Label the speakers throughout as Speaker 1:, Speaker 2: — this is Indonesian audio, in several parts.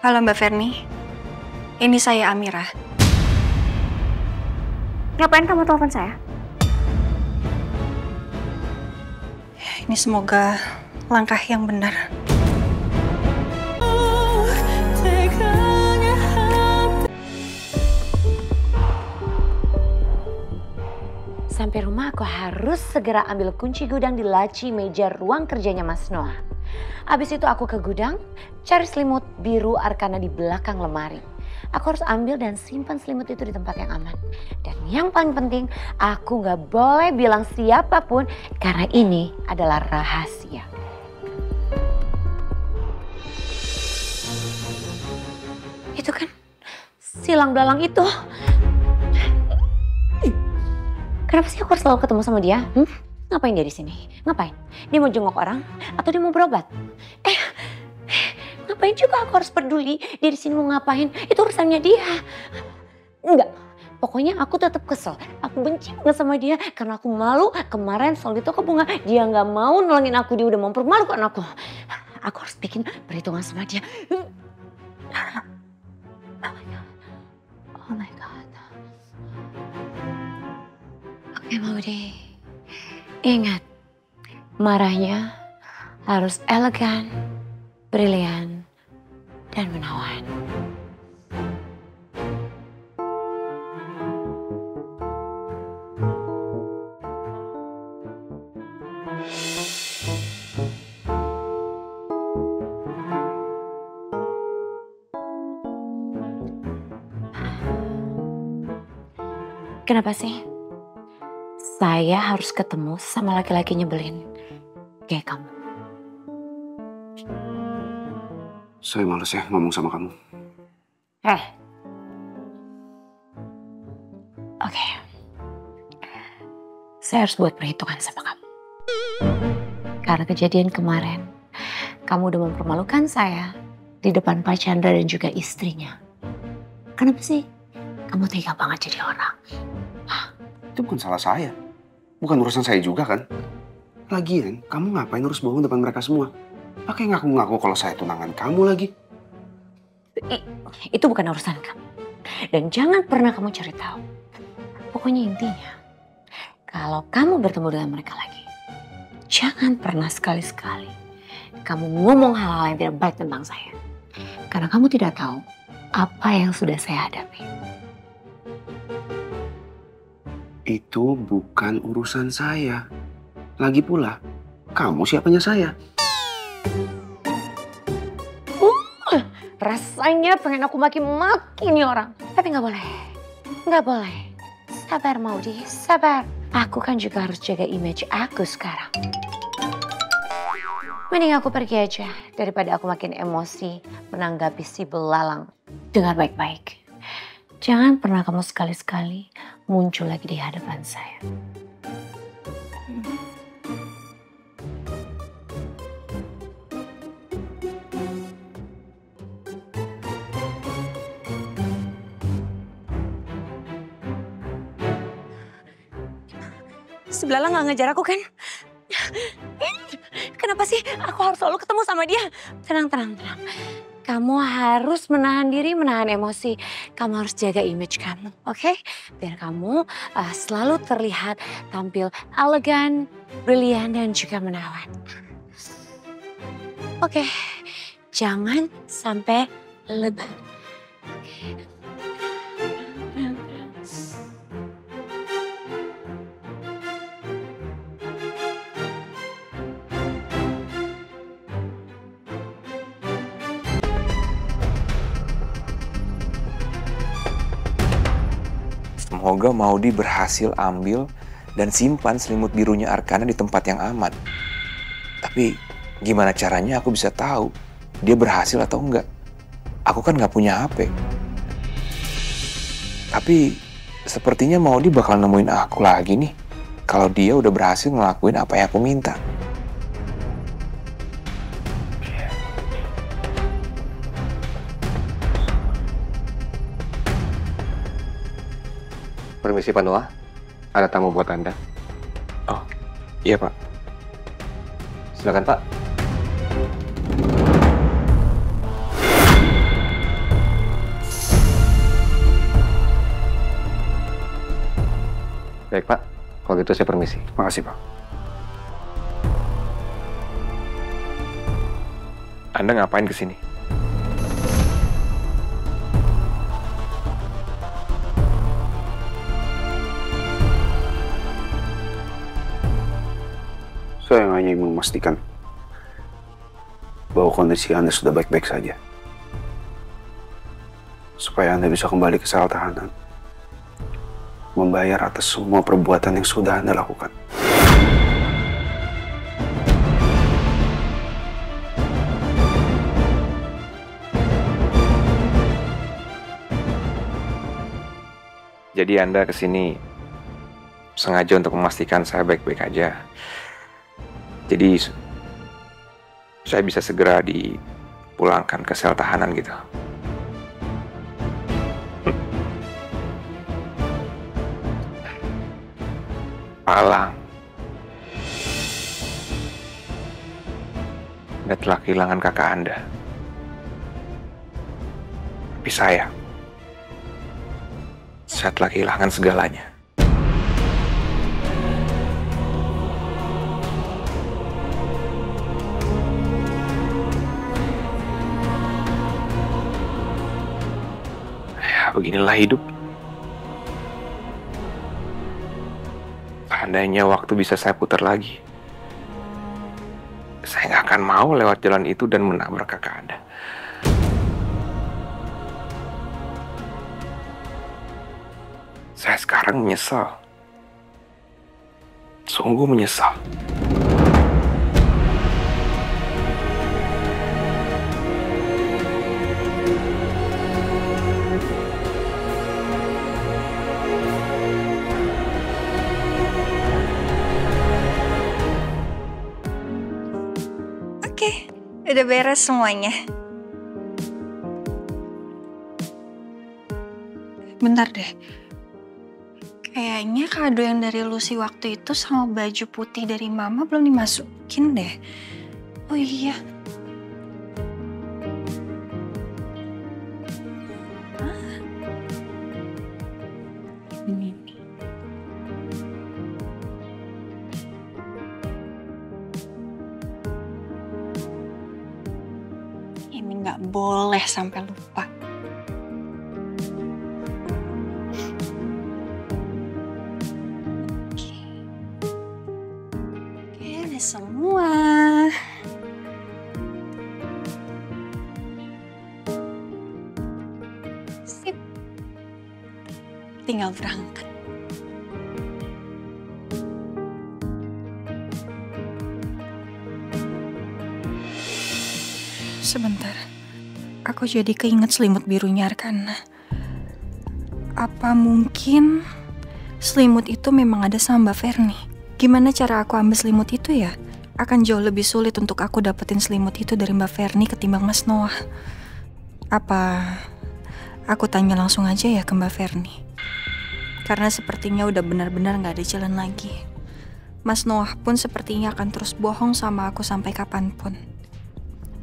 Speaker 1: Halo Mbak Ferni, ini saya Amira.
Speaker 2: Ngapain kamu telepon saya?
Speaker 1: Ini semoga langkah yang benar.
Speaker 3: Sampai rumah aku harus segera ambil kunci gudang di laci meja ruang kerjanya Mas Noah. Abis itu aku ke gudang, cari selimut biru Arkana di belakang lemari. Aku harus ambil dan simpan selimut itu di tempat yang aman. Dan yang paling penting, aku gak boleh bilang siapapun karena ini adalah rahasia. Itu kan silang belalang itu. Kenapa sih aku harus selalu ketemu sama dia? Ngapain dia di sini? Ngapain? Dia mau jenguk orang atau dia mau berobat? Ngapain juga aku harus peduli dia di sini mau ngapain? Itu urusannya dia. Enggak. Pokoknya aku tetap kesel. Aku benci banget sama dia karena aku malu. Kemarin soal di toko bunga dia nggak mau nolongin aku, dia udah mempermalukan aku. Aku harus bikin perhitungan sama dia. Oh my God. Oke Maudi, ingat marahnya harus elegan, brilian, dan menawan. Kenapa sih? Saya harus ketemu sama laki-laki nyebelin kayak kamu.
Speaker 4: Saya males ya ngomong sama kamu.
Speaker 3: Oke. Saya harus buat perhitungan sama kamu. Karena kejadian kemarin, kamu udah mempermalukan saya di depan Pak Chandra dan juga istrinya. Kenapa sih? Kamu tega banget jadi orang.
Speaker 4: Itu bukan salah saya. Bukan urusan saya juga kan. Lagian, kamu ngapain harus bohong depan mereka semua? Pakai ngaku-ngaku kalau saya tunangan kamu lagi.
Speaker 3: Itu bukan urusan kamu. Dan jangan pernah kamu cari tahu. Pokoknya intinya, kalau kamu bertemu dengan mereka lagi, jangan pernah sekali-sekali kamu ngomong hal-hal yang tidak baik tentang saya. Karena kamu tidak tahu apa yang sudah saya hadapi.
Speaker 4: Itu bukan urusan saya. Lagi pula, kamu siapanya saya?
Speaker 3: Rasanya pengen aku maki-maki nih orang. Tapi nggak boleh. Nggak boleh. Sabar Maudi, sabar. Aku kan juga harus jaga image aku sekarang. Mending aku pergi aja daripada aku makin emosi menanggapi si belalang. Dengar baik-baik. Jangan pernah kamu sekali-sekali muncul lagi di hadapan saya.
Speaker 1: Si Belalang nggak ngejar aku kan? Kenapa sih aku harus selalu ketemu sama dia?
Speaker 3: Tenang. Kamu harus menahan diri, menahan emosi. Kamu harus jaga image kamu, oke? Biar kamu selalu terlihat tampil elegan, brilian, dan juga menawan. Oke, jangan sampai lebay.
Speaker 5: Semoga Maudi berhasil ambil dan simpan selimut birunya Arkana di tempat yang aman. Tapi gimana caranya aku bisa tahu dia berhasil atau enggak? Aku kan nggak punya HP. Tapi sepertinya Maudi bakal nemuin aku lagi nih kalau dia udah berhasil ngelakuin apa yang aku minta.
Speaker 4: Permisi Pak Noah, ada tamu buat Anda.
Speaker 5: Oh, iya Pak.
Speaker 4: Silakan Pak.
Speaker 6: Baik Pak, kalau gitu saya permisi.
Speaker 4: Makasih, Pak.
Speaker 5: Anda ngapain kesini?
Speaker 4: Saya hanya ingin memastikan bahwa kondisi Anda sudah baik-baik saja. Supaya Anda bisa kembali ke sel tahanan. Membayar atas semua perbuatan yang sudah Anda lakukan.
Speaker 5: Jadi Anda kesini sengaja untuk memastikan saya baik-baik aja. Jadi saya bisa segera dipulangkan ke sel tahanan gitu. Alang. Anda telah kehilangan kakak Anda. Tapi saya telah kehilangan segalanya. Ya, beginilah hidup. Seandainya waktu bisa saya putar lagi, saya nggak akan mau lewat jalan itu dan menabrak kakak Anda. Saya sekarang menyesal. Sungguh menyesal.
Speaker 1: Oke, udah beres semuanya. Bentar deh. Kayaknya kado yang dari Lucy waktu itu sama baju putih dari Mama belum dimasukin deh. Oh iya. Hah? Ini nih. Ini nggak boleh sampai lupa. Semua. Sip. Tinggal berangkat. Sebentar. Aku jadi keinget selimut birunya Arkana. Apa mungkin selimut itu memang ada sama Mbak Verni? Gimana cara aku ambil selimut itu ya? Akan jauh lebih sulit untuk aku dapetin selimut itu dari Mbak Verni ketimbang Mas Noah. Apa aku tanya langsung aja ya ke Mbak Verni? Karena sepertinya udah benar-benar gak ada jalan lagi. Mas Noah pun sepertinya akan terus bohong sama aku sampai kapanpun.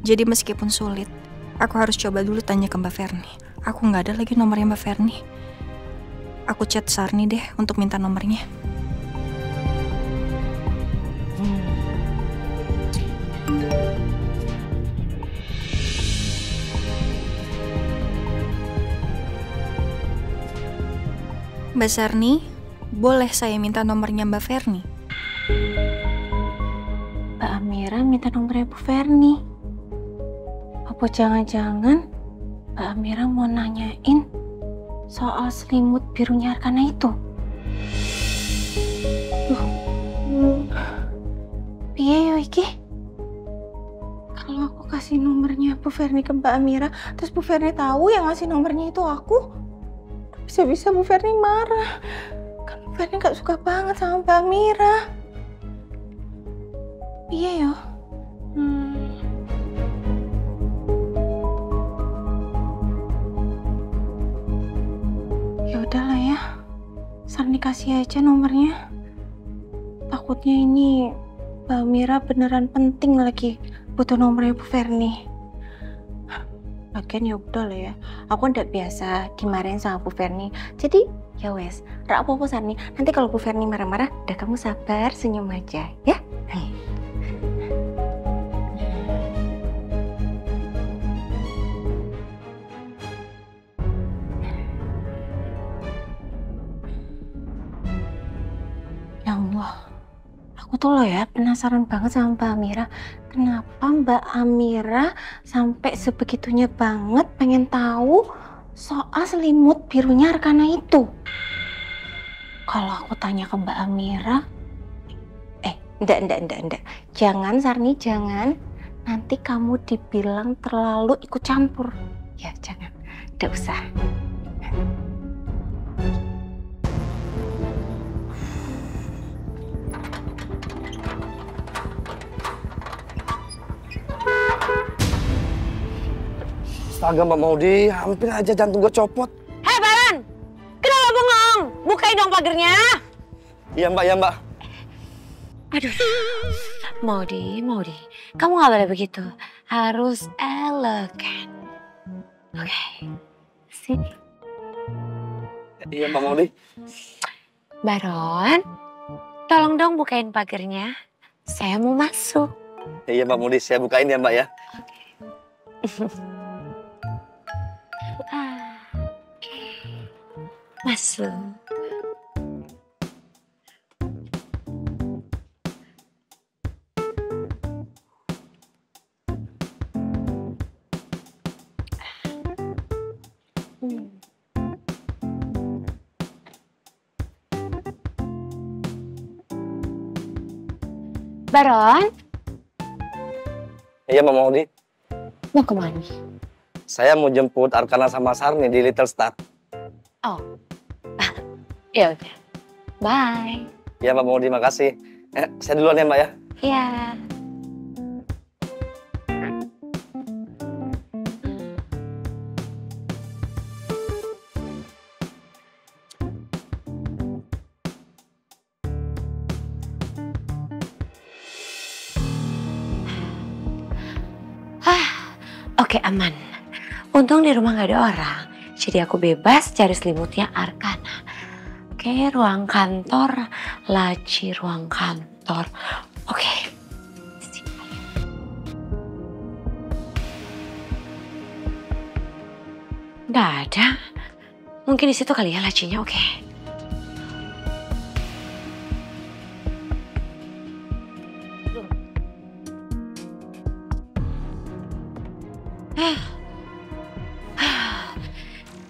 Speaker 1: Jadi meskipun sulit, aku harus coba dulu tanya ke Mbak Verni. Aku gak ada lagi nomornya Mbak Verni. Aku chat Sarni deh untuk minta nomornya. Mbak Sarni, boleh saya minta nomornya Mbak Verni?
Speaker 2: Mbak Amira minta nomornya Bu Verni. Apa jangan-jangan Mbak Amira mau nanyain soal selimut birunya Arkana itu? Piye yo iki? Kalau aku kasih nomornya Bu Verni ke Mbak Amira, terus Bu Verni tahu yang ngasih nomornya itu aku, bisa-bisa Bu Verni marah. Kan Bu Verni gak suka banget sama Mbak Amira. Iya yo. Ya udahlah ya. Sarni kasih aja nomornya. Takutnya ini Mbak Amira beneran penting lagi butuh nomornya Bu Verni. Lagian ya udah lah ya, aku ndak biasa dimarahin sama Bu Ferni. Jadi ya wes, rak apa-apa Sarni. Nanti kalau Bu Ferni marah-marah, udah kamu sabar, senyum aja ya. Ya Allah, aku tuh loh ya penasaran banget sama Mbak Amira. Kenapa Mbak Amira sampai sebegitunya banget pengen tahu soal selimut birunya Arkana itu? Kalau aku tanya ke Mbak Amira, enggak. Jangan Sarni, jangan. Nanti kamu dibilang terlalu ikut campur. Ya jangan, enggak usah.
Speaker 7: Astaga Mbak Maudi, hampir aja jantung gue copot.
Speaker 3: Hei Baran, kenapa bengong? Bukain dong pagernya.
Speaker 7: Iya Mbak, ya Mbak.
Speaker 3: Aduh, Maudi, kamu nggak boleh begitu. Harus elegan. Oke, sini.
Speaker 7: Iya Mbak Maudi.
Speaker 3: Baron, tolong dong bukain pagernya. Saya mau masuk.
Speaker 7: Iya Mbak Maudi, saya bukain ya Mbak ya.
Speaker 3: Masuk. Baron,
Speaker 7: Iya Mbak Maudi.
Speaker 3: mau kemana?
Speaker 7: Saya mau jemput Arkana sama Sarni di Little Star.
Speaker 3: Oh, ya udah. Bye.
Speaker 7: Iya Mbak Maudi, makasih. Saya duluan ya Mbak ya.
Speaker 3: Iya. Oke, aman. Untung di rumah nggak ada orang. Jadi aku bebas cari selimutnya Arkana. Oke, ruang kantor. Laci ruang kantor. Oke. Nggak ada. Mungkin di situ kali ya lacinya. Oke.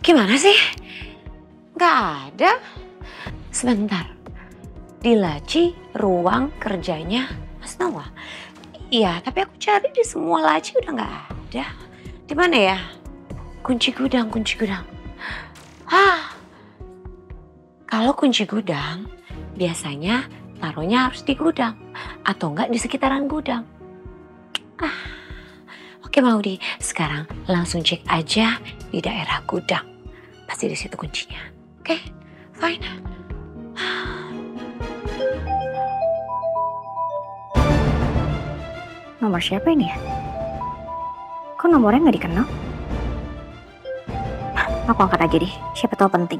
Speaker 3: Gimana sih? Nggak ada. Sebentar. Di laci ruang kerjanya Mas Noah. Iya, tapi aku cari di semua laci udah nggak ada. Di mana ya? Kunci gudang. Kalau kunci gudang, biasanya taruhnya harus di gudang. Atau enggak di sekitaran gudang. Oke Maudi, sekarang langsung cek aja di daerah gudang. Pasti di situ kuncinya. Oke, fine.
Speaker 8: Nomor siapa ini ya? Kok nomornya nggak dikenal? Aku angkat aja deh, siapa tahu penting.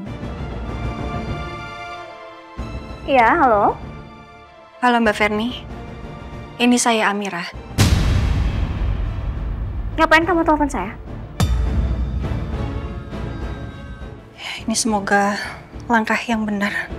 Speaker 8: Iya, halo?
Speaker 1: Halo Mbak Ferni, ini saya Amira.
Speaker 8: Ngapain kamu telepon saya?
Speaker 1: Ini semoga langkah yang benar.